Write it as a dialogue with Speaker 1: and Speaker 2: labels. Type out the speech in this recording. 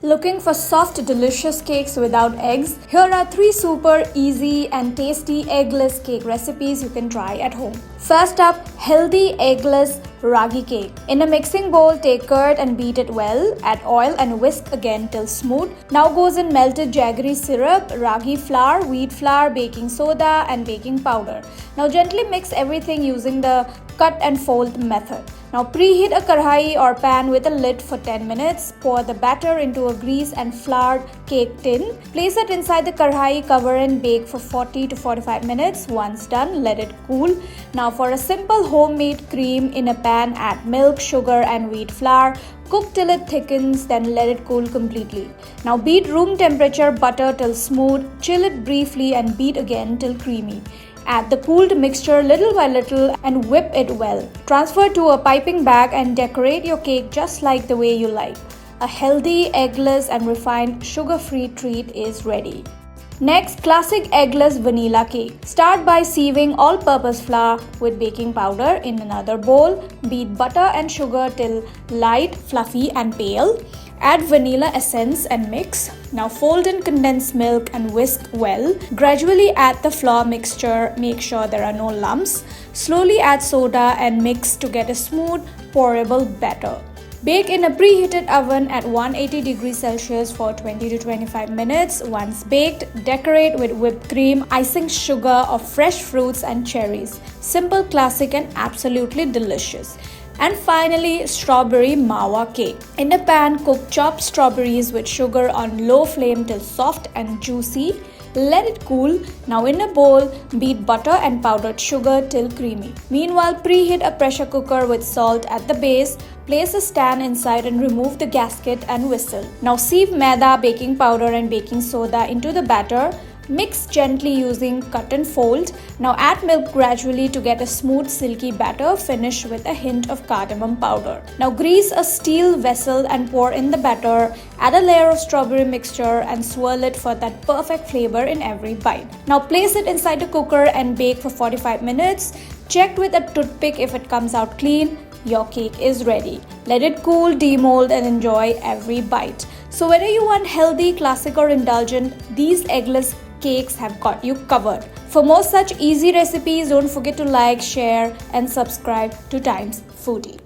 Speaker 1: Looking for soft, delicious cakes without eggs? Here are 3 super easy and tasty eggless cake recipes you can try at home. First up, healthy eggless Ragi cake. In a mixing bowl, take curd and beat it well. Add oil and whisk again till smooth. Now goes in melted jaggery syrup, ragi flour, wheat flour, baking soda and baking powder. Now gently mix everything using the cut and fold method. Now preheat a karhai or pan with a lid for 10 minutes. Pour the batter into a grease and floured cake tin. Place it inside the karhai, cover and bake for 40 to 45 minutes. Once done, let it cool. Now for a simple homemade cream, in a pan add milk, sugar and wheat flour. Cook till it thickens, then let it cool completely. Now beat room temperature butter till smooth, chill it briefly and beat again till creamy. Add the cooled mixture little by little and whip it well. Transfer to a piping bag and decorate your cake just like the way you like. A healthy, eggless and refined sugar-free treat is ready. Next, classic eggless vanilla cake. Start by sieving all-purpose flour with baking powder in another bowl. Beat butter and sugar till light, fluffy and pale. Add vanilla essence and mix. Now fold in condensed milk and whisk well. Gradually add the flour mixture. Make sure there are no lumps. Slowly add soda and mix to get a smooth, pourable batter. Bake in a preheated oven at 180 degrees Celsius for 20 to 25 minutes. Once baked, decorate with whipped cream, icing sugar of fresh fruits and cherries. Simple, classic and absolutely delicious. And finally, strawberry mawa cake. In a pan, cook chopped strawberries with sugar on low flame till soft and juicy. Let it cool. Now in a bowl, beat butter and powdered sugar till creamy. Meanwhile, preheat a pressure cooker with salt at the base. Place a stand inside and remove the gasket and whistle. Now sieve maida, baking powder and baking soda into the batter. Mix gently using cut and fold. Now add milk gradually to get a smooth silky batter. Finish with a hint of cardamom powder. Now grease a steel vessel and pour in the batter. Add a layer of strawberry mixture and swirl it for that perfect flavor in every bite. Now place it inside the cooker and bake for 45 minutes. Check with a toothpick if it comes out clean. Your cake is ready. Let it cool, demold and enjoy every bite. So whether you want healthy, classic or indulgent, these eggless cakes have got you covered. For more such easy recipes, don't forget to like, share and subscribe to Times Foodie.